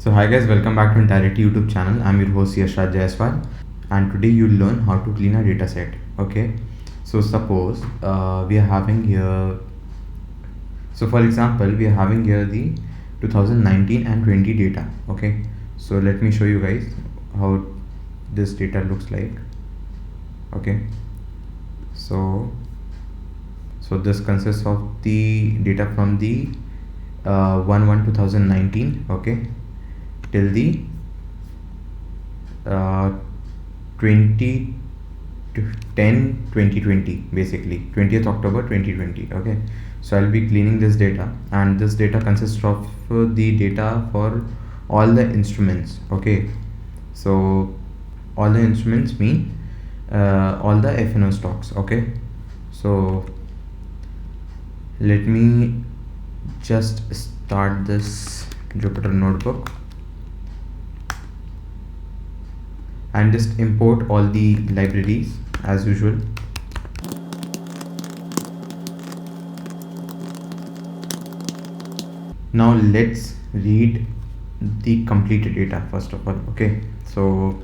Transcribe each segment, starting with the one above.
So hi guys, welcome back to Entirety YouTube channel. I'm your host Yashraj Jaiswal, and today you'll learn how to clean a data set. Okay, so suppose we are having here. So for example, we are having here the 2019 and 20 data. Okay, so let me show you guys how this data looks like. Okay, so this consists of the data from the 1/1/2019. Okay, till the 20 2020, basically 20th October 2020. Okay, so I'll be cleaning this data, and this data consists of the data for all the instruments. Okay, so all the instruments mean all the FNO stocks. Okay, so let me just start this Jupyter notebook and just import all the libraries as usual. Now let's read the complete data first of all. Okay, so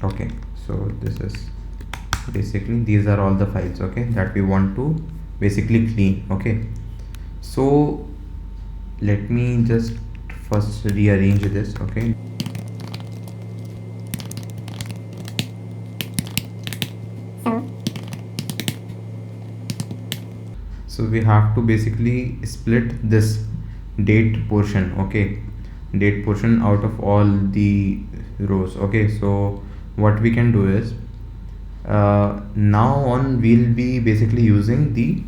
okay, so this is basically, these are all the files, okay, that we want to basically clean. Okay, so let me just first rearrange this. Okay, so we have to basically split this date portion. Okay, date portion out of all the rows. Okay, so what we can do is now on we'll be basically using the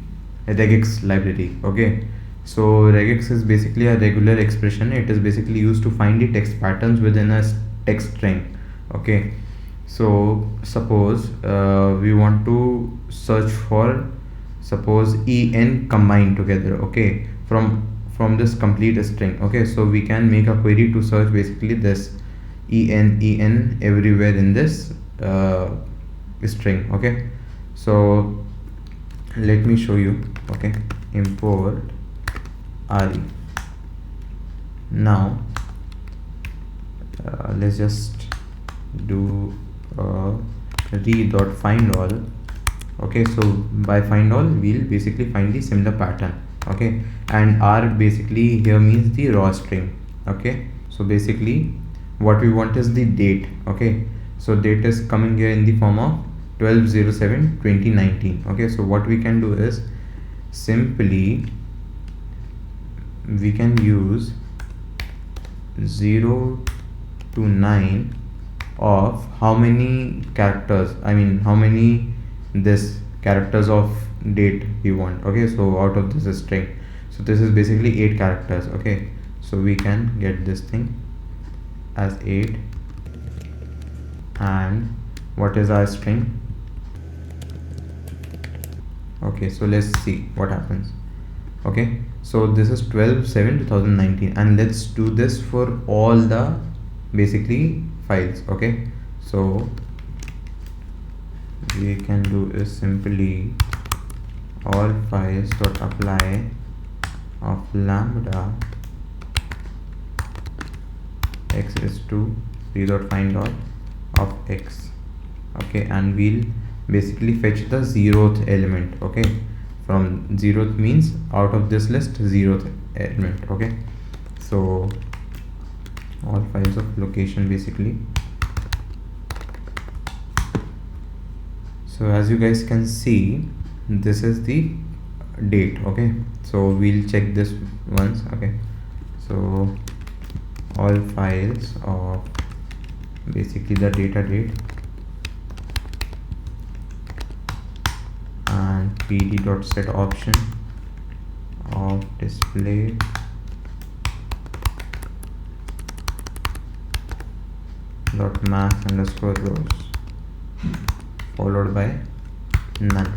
regex library. Okay, so regex is basically a regular expression. It is basically used to find the text patterns within a text string. Okay, so suppose we want to search for, suppose en combined together. Okay, from this complete string. Okay, so we can make a query to search basically this en everywhere in this string. Okay, so let me show you. Okay, import re. Now let's just do re.findAll. Okay, so by find all we'll basically find the similar pattern. Okay, and r basically here means the raw string. Okay, so basically what we want is the date. Okay, so date is coming here in the form of 12/07/2019. Okay, so what we can do is simply we can use 0 to 9 of how many characters, I mean how many this characters of date we want. Okay, so out of this string, so this is basically 8 characters. Okay, so we can get this thing as 8, and what is our string? Okay, so let's see what happens. Okay, so this is 12/7/2019, and let's do this for all the basically files. Okay, so we can do is simply all files dot apply of lambda x is to re.findAll of x. Okay, and we'll basically fetch the 0th element. Okay, from 0th means out of this list 0th element. Okay, so all files of location basically. So as you guys can see, this is the date. Okay, so we'll check this once. Okay, so all files of basically the data date and pd.set option of display dot max underscore rows followed by none.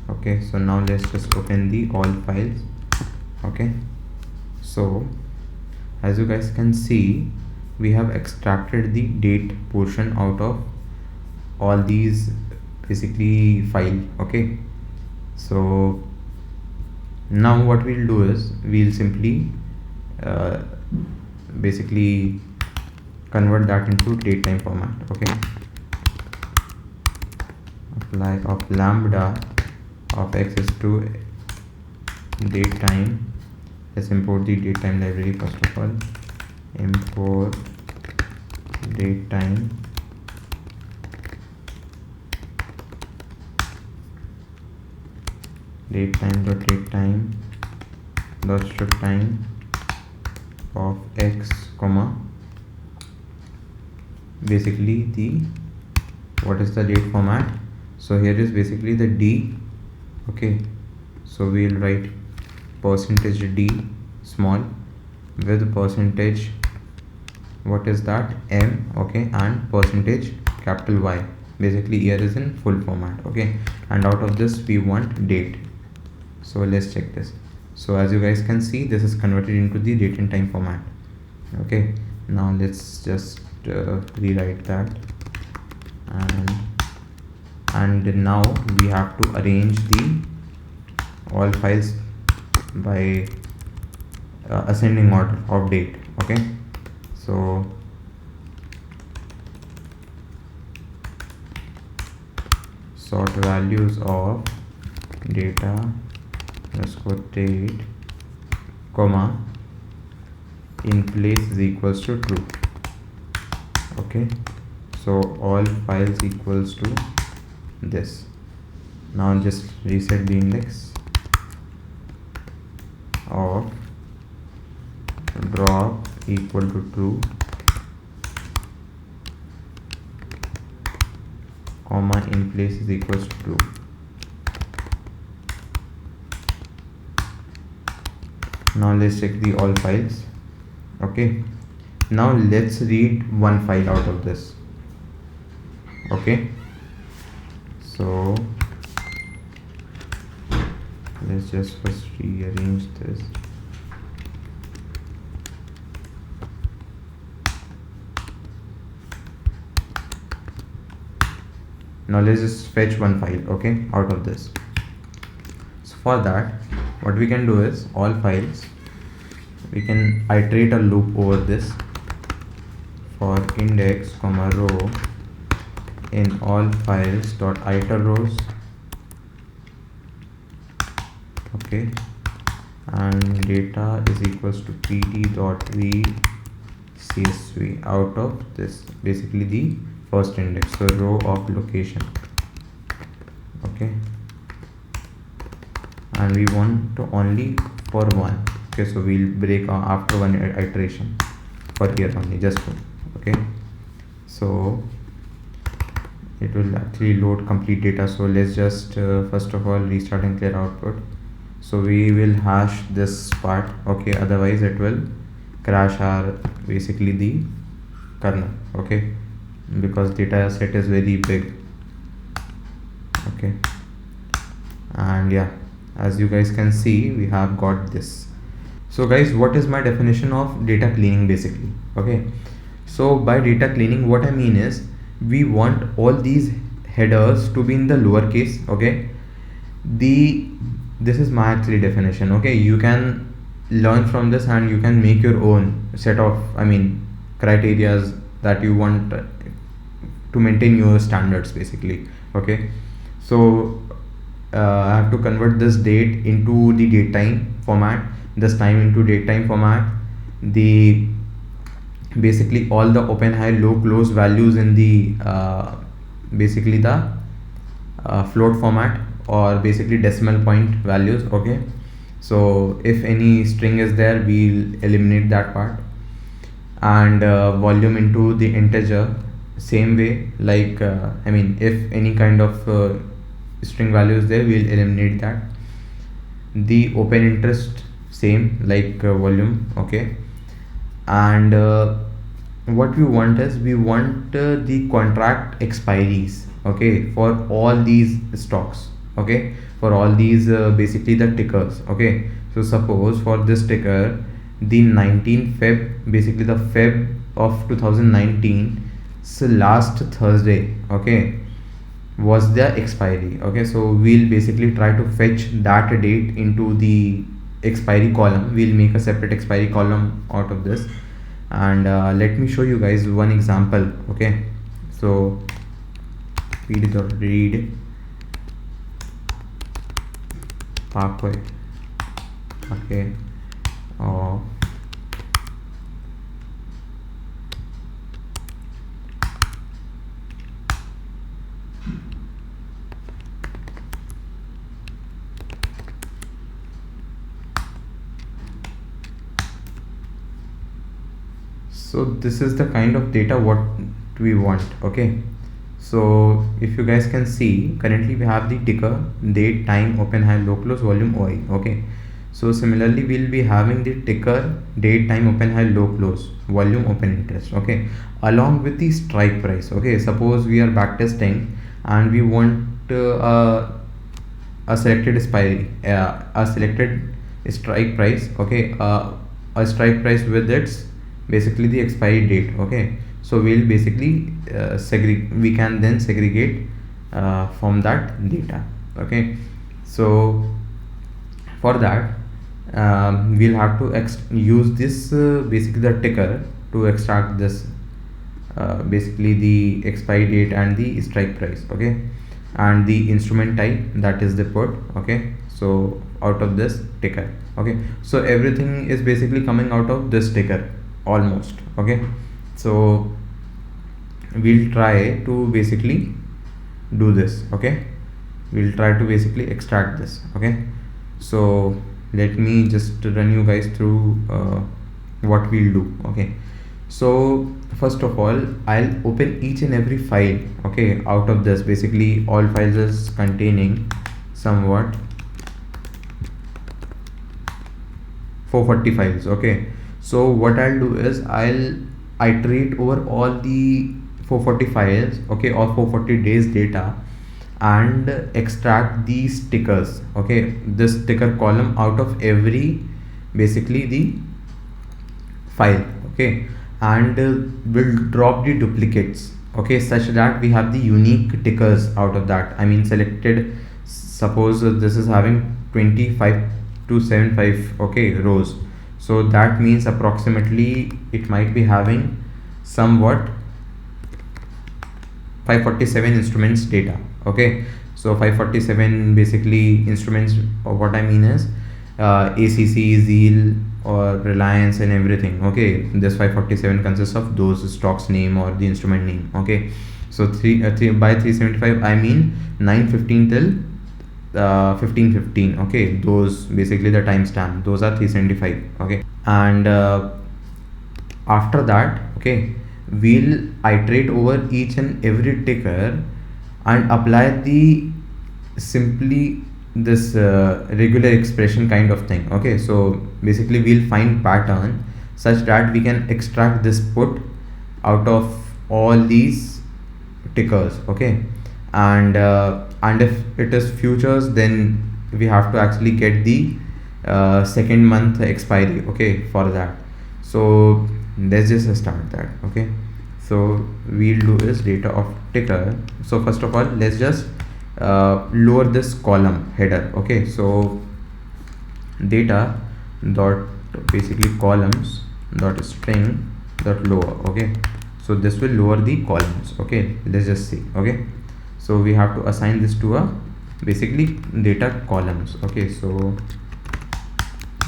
Okay, so now let's just open the all files. Okay, so as you guys can see, we have extracted the date portion out of all these basically file. Okay, so Now what we'll do is we'll simply uh, basically convert that into date time format. Okay, apply of lambda of x is to date time. Let's import the date time library first of all. Import date time dot strip time of x comma basically the what is the date format. So here is basically the d. Okay, so we'll write percentage d small with percentage what is that m. Okay, and percentage capital Y. Basically here is in full format. Okay, and out of this we want date. So let's check this. So as you guys can see, this is converted into the date and time format. Okay, now let's just rewrite that, and now we have to arrange the all files by ascending order of date. Okay, so sort values of data underscore date comma in place is equals to true. Okay, so all files equals to this. Now just reset the index of drop equal to true comma in place is equals to true. Now let's check the all files. Okay, now let's read one file out of this. Okay, so let's just first rearrange this. Now let's just fetch one file, okay, out of this. So for that, what we can do is all files, we can iterate a loop over this for index comma row in all files dot iter rows. Okay, and data is equals to pt dot v csv out of this, basically the first index, so row of location. Okay, and we want to only for one. Okay, so we'll break after one iteration for here only, just for. Okay, so it will actually load complete data. So let's just first of all restart and clear output. So we will hash this part. Okay, otherwise it will crash our basically the kernel. Okay, because data set is very big. Okay, and yeah, as you guys can see, we have got this. So guys, what is my definition of data cleaning basically? Okay, so by data cleaning, what I mean is we want all these headers to be in the lowercase. Okay, this is my actually definition. Okay, you can learn from this and you can make your own set of criterias that you want to maintain your standards basically. Okay, so I have to convert this date into the date time format, this time into date time format, the basically all the open, high, low, close values in the basically the float format, or basically decimal point values. Okay, so if any string is there, we'll eliminate that part, and volume into the integer same way, like if any kind of string value is there, we'll eliminate that. The open interest same like volume. Okay, and what we want is we want the contract expiries. Okay, for all these stocks. Okay, for all these basically the tickers. Okay, so suppose for this ticker, the 19 Feb, basically the Feb of 2019, so last Thursday. Okay, was the expiry. Okay, so we'll basically try to fetch that date into the expiry column. We'll make a separate expiry column out of this, and let me show you guys one example. Okay, so read Parkway. Okay, uh, so this is the kind of data what we want. Okay, so if you guys can see, currently we have the ticker, date, time, open, high, low, close, volume, OI. Okay, so similarly we'll be having the ticker, date, time, open, high, low, close, volume, open interest. Okay, along with the strike price. Okay, suppose we are backtesting and we want a selected expiry, a selected strike price. Okay, a strike price with its basically the expiry date. Okay, so we'll basically we can then segregate from that data. Okay, so for that we'll have to use this basically the ticker to extract this basically the expiry date and the strike price. Okay, and the instrument type, that is the put. Okay, so out of this ticker. Okay, so everything is basically coming out of this ticker almost. Okay, so we'll try to basically do this. Okay, we'll try to basically extract this. Okay, so let me just run you guys through what we'll do. Okay, so first of all I'll open each and every file. Okay, out of this basically all files is containing somewhat 440 files. Okay, so what I'll do is I'll iterate over all the 440 files. Okay, or 440 days data, and extract these stickers. Okay, this sticker column out of every basically the file. Okay, and will drop the duplicates. Okay, such that we have the unique tickers out of that. I mean selected, suppose this is having 25 to 75. Okay, rows, so that means approximately it might be having somewhat 547 instruments data. Okay, so 547 basically instruments, or what I mean is ACC, Zeal, or Reliance and everything. Okay, this 547 consists of those stocks name or the instrument name. Okay, so 3 by 375 I mean 915 till 1515. Okay, those basically the timestamp, those are 375. Okay, and after that, okay, we'll iterate over each and every ticker and apply the simply this regular expression kind of thing. Okay, so basically we'll find pattern such that we can extract this put out of all these tickers. Okay, and if it is futures, then we have to actually get the second month expiry. Okay, for that, so let's just start that. Okay, so we'll do is data of ticker. So first of all let's just lower this column header. Okay, so data dot basically columns dot string dot lower. Okay, so this will lower the columns. Okay, let's just see. Okay, so we have to assign this to a basically data columns. Okay, so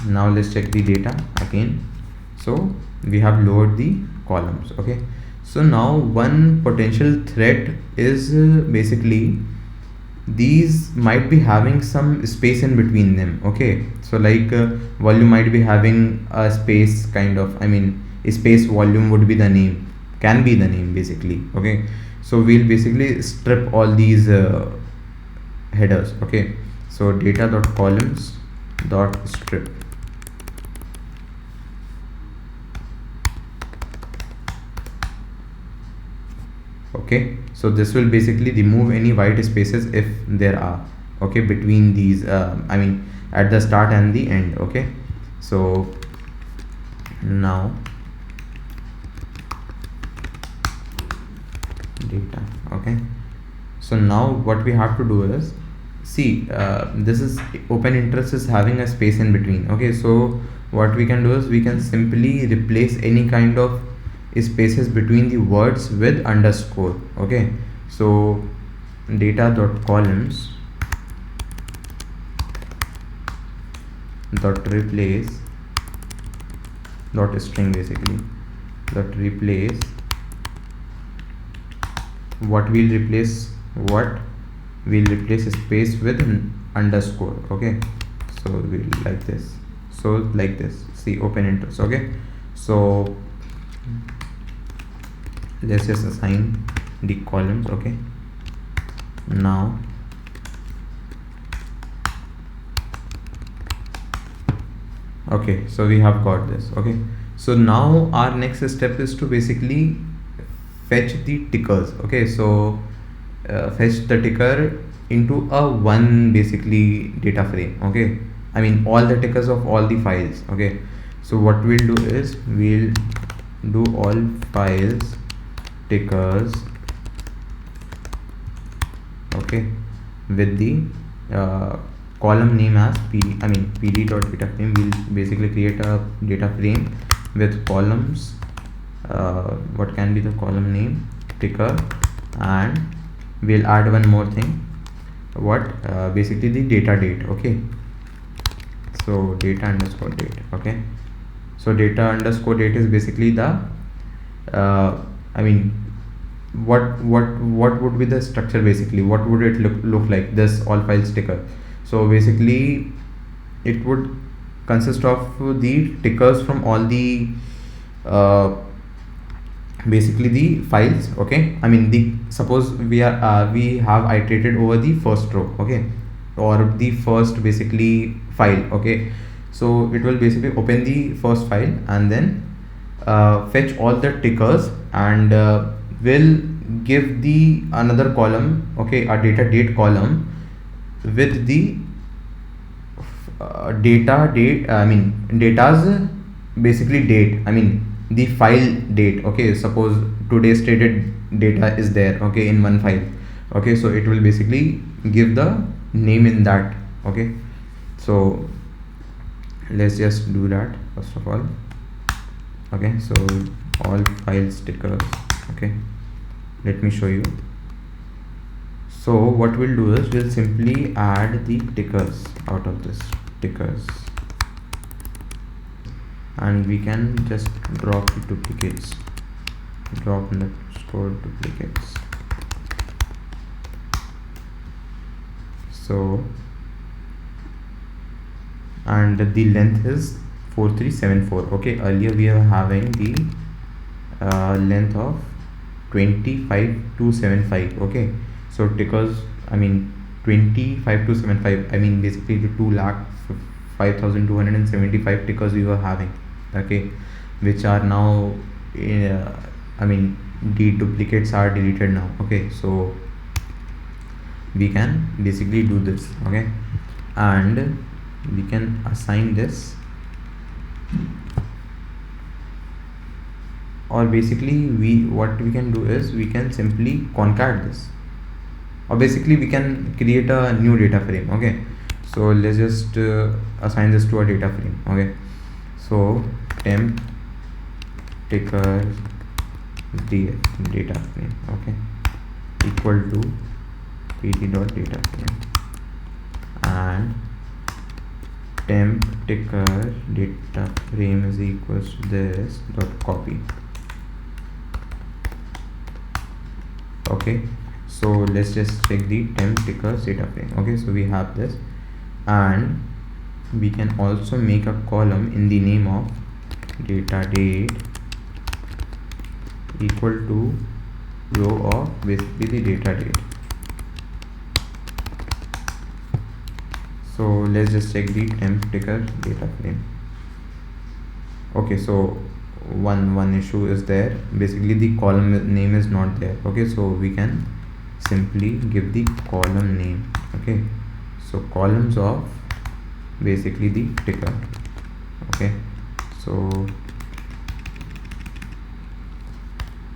now let's check the data again. So we have lowered the columns. Okay, so now one potential threat is basically these might be having some space in between them. Okay, so like volume might be having a space kind of, I mean a space, volume would be the name, can be the name basically. Okay, so we'll basically strip all these headers. Okay, so data dot columns dot strip. Okay, so this will basically remove any white spaces if there are. Okay, between these I mean at the start and the end. Okay, so now data. Okay, So now what we have to do is, see, this is open interest is having a space in between. Okay, so what we can do is we can simply replace any kind of spaces between the words with underscore. Okay, so data dot columns dot replace dot string, basically dot replace, what we'll replace space with underscore. Okay, so we'll like this, so like this, see, open interest. Okay, so let's just assign the columns. Okay, now okay, so we have got this. Okay, so now our next step is to basically fetch the tickers. Okay, so fetch the ticker into a one basically data frame. Okay, I mean all the tickers of all the files. Okay, so what we'll do is we'll do all files tickers, okay, with the column name as pd dot data frame. We'll basically create a data frame with columns. What can be the column name? Ticker. And we'll add one more thing, what basically the data date. Okay, so data underscore date. Okay, so data underscore date is basically the what would be the structure, basically what would it look like, this all files ticker. So basically it would consist of the tickers from all the basically the files. Okay, I mean the suppose we have iterated over the first row. Okay, or the first basically file. Okay, so it will basically open the first file and then fetch all the tickers and will give the another column. Okay, a data date column with the data's basically date, the file date. Okay, suppose today's stated data is there, okay, in one file. Okay, so it will basically give the name in that. Okay, so let's just do that first of all. Okay, so all files tickers. Okay, let me show you. So what we'll do is we'll simply add the tickers out of this tickers, and we can just drop the duplicates, drop underscore duplicates. So and the length is 4374. Okay, earlier we are having the length of 25275. Okay, so tickers 25275, basically the 2,05,275 tickers we were having. Okay, which are now the duplicates are deleted now. Okay, so we can basically do this. Okay, and we can assign this, or basically what we can do is we can simply concat this, or basically we can create a new data frame. Okay, so let's just assign this to a data frame. Okay, so temp ticker data frame, okay, equal to pd dot data frame, and temp ticker data frame is equals to this dot copy. Okay, so let's just check the temp tickers data frame. Okay, so we have this, and we can also make a column in the name of data date equal to row of basically the data date. So let's just check the temp ticker data frame. Okay, so one issue is there, basically the column name is not there. Okay, so we can simply give the column name. Okay, so columns of basically the ticker. Okay, so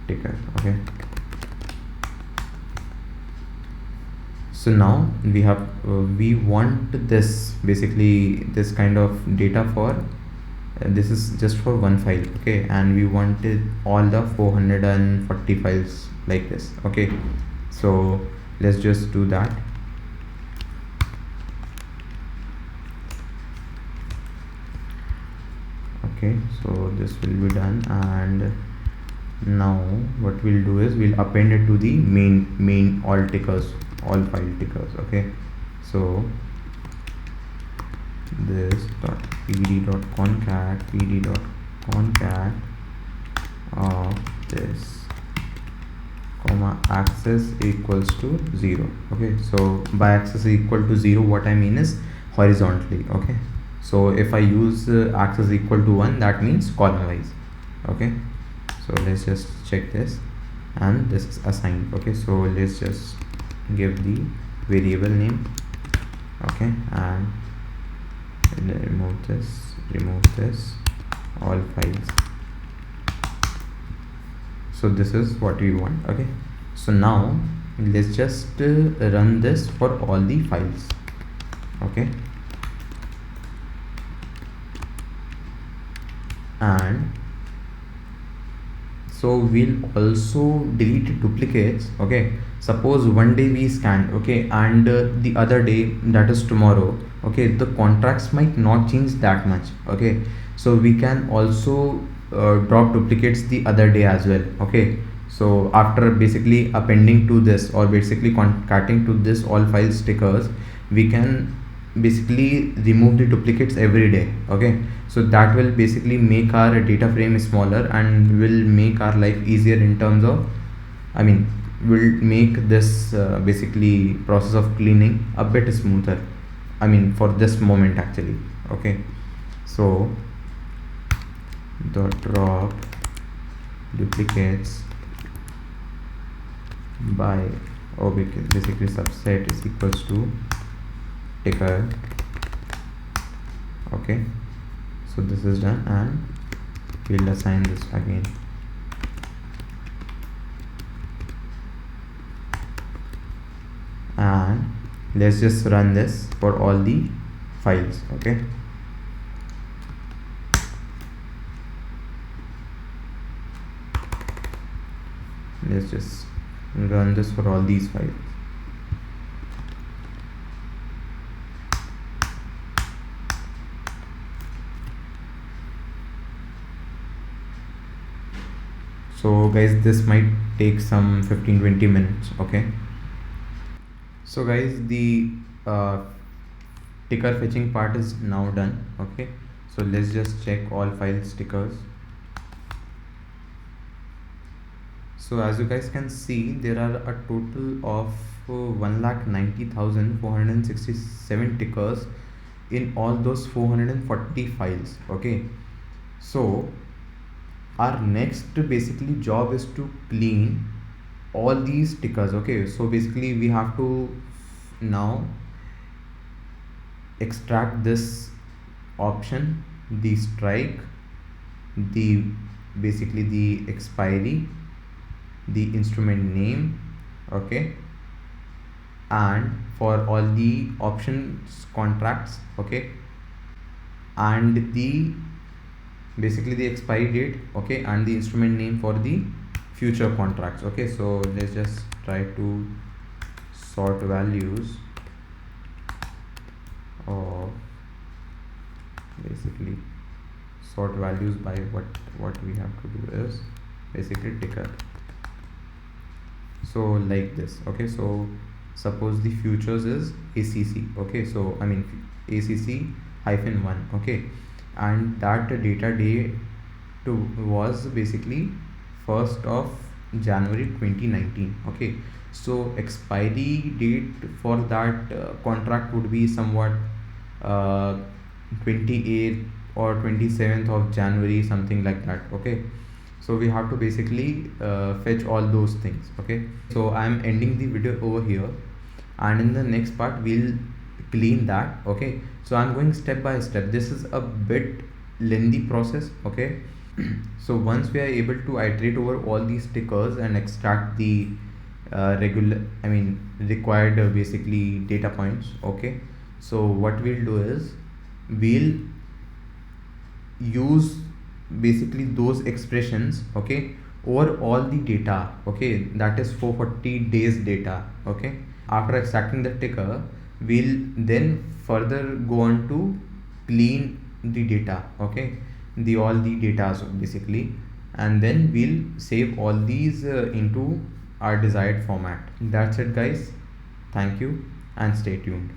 ticker. Okay, So now we have we want this, basically this kind of data for this is just for one file, okay, and we wanted all the 440 files like this, okay. So let's just do that. Okay, so this will be done, and now what we'll do is we'll append it to the main all tickers, all file tickers, okay. So this dot pd dot concat of this comma axis equals to 0, okay. So by axis equal to 0, what I mean is horizontally, okay. So if I use axis equal to 1, that means column wise, okay. So let's just check this, and this is assigned, okay. So let's just give the variable name, okay, and remove this all files. So this is what we want, okay. So now let's just run this for all the files, okay. And so we'll also delete duplicates, okay. Suppose one day we scan, okay, and the other day, that is tomorrow, okay, the contracts might not change that much, okay. So we can also drop duplicates the other day as well, okay. So after basically appending to this, or basically concatenating to this all file stickers, we can basically remove the duplicates every day, okay. So that will basically make our data frame smaller and will make our life easier in terms of, I mean, will make this basically process of cleaning a bit smoother, I mean, for this moment actually, okay. So the drop duplicates by, or basically subset is equals to ticker, okay. So this is done, and we'll assign this again. And let's just run this for all the files, okay. Let's just run this for all these files. So guys, this might take some 15-20 minutes, okay. So guys, the ticker fetching part is now done, okay. So let's just check all file stickers. So as you guys can see, there are a total of 1,90,467 tickers in all those 440 files, okay. So our next basically job is to clean all these stickers, okay. So basically we have to now extract this option, the strike, the basically the expiry, the instrument name, okay, and for all the options contracts, okay, and the basically the expiry date, okay, and the instrument name for the future contracts, okay. So let's just try to sort values of basically sort values by what we have to do is basically ticker. So like this, okay. So suppose the futures is ACC, okay. So I mean ACC hyphen 1, okay, and that data date was basically 1st of January 2019, okay. So expiry date for that contract would be somewhat 28th or 27th of January, something like that, okay. So we have to basically fetch all those things, okay. So I'm ending the video over here, and in the next part we'll clean that, okay. So I'm going step by step. This is a bit lengthy process, okay. So once we are able to iterate over all these stickers and extract the regular I mean required basically data points. Okay, so what we'll do is we'll use basically those expressions, okay, over all the data, okay, that is 440 days data. Okay, after extracting the ticker, we'll then further go on to clean the data, okay, the all the data basically, and then we'll save all these into our desired format. That's it guys, thank you and stay tuned.